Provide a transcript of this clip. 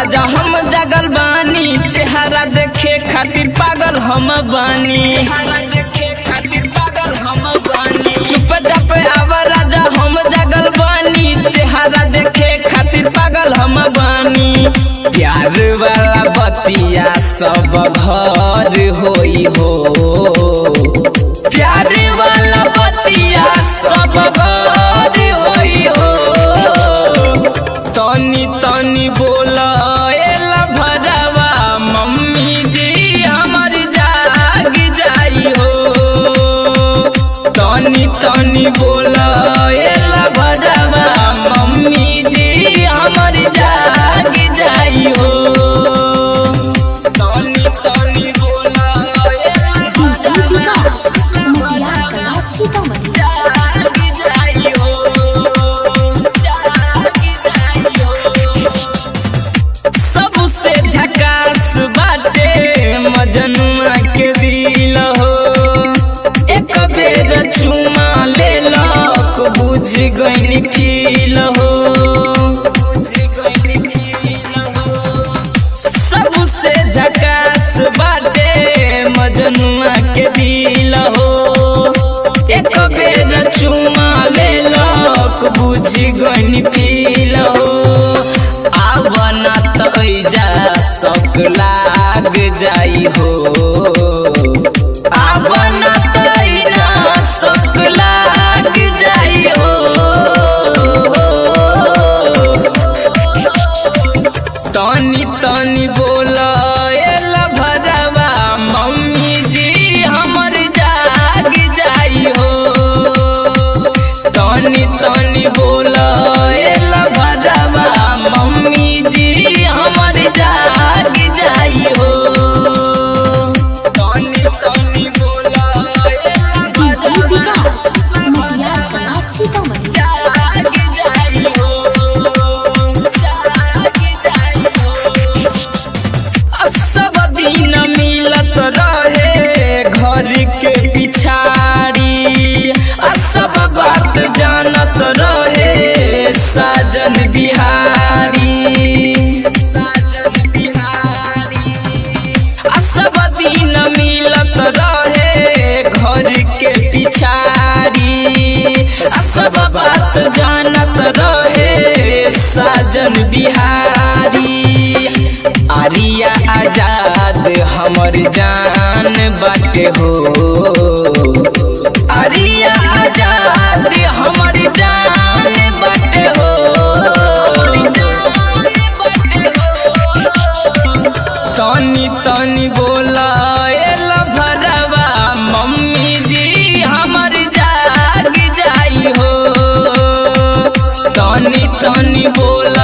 राजा हम जगल बानी चेहरा देखे खातिर पागल हम बानी चेहरा देखे खातिर पागल हम बानी चुप चाप आव राजा हम जगल बानी चेहरा देखे खातिर पागल हम बानी प्यार वाला बतिया सब घर होई हो प्यार वाला बतिया सब घर होई हो तनी तनी बोला एला भरावा मम्मी जी हमर जाग जाई हो तनी तनी बोला एला भरावा मम्मी जी हमर जाग जाई हो तनी तनी बोला एला भरावा जाग जाई हो सबसे झकास बाटे मजनुआ के दिल हो एक बेर चुमा ले लक बुझ गईनी फील हो सबसे झकास बाटे मजनुआ के दिल हो एक बेर चुमा ले लक बुझ गईनी फील हो आवना तैजा शौक लाग जाई हो आवना तैजा शौक लाग जाई हो तनी तनी बोला एला भरावा मम्मी जी हमर जाग जाई हो तनी तनी बोला एला भरावा मम्मी जी हमर जाग जाई हो तनी तनी बोला एला भरावा जाग जाई हो जाग जाई हो सब दिन मिलत रहे घर के पिछाड़ी सब बात जानत रहे साजन बिहारी सब दिन मिलत रहे घर के पिछाड़ी सब बात जानत रहे साजन बिहारी आरिया आजाद हमर जान बाटे हो आरिया आजाद हमर जान बाटे हो तनी तनी बोला एला भरावा मम्मी जी हमर जाग जाई हो तनी तनी बोला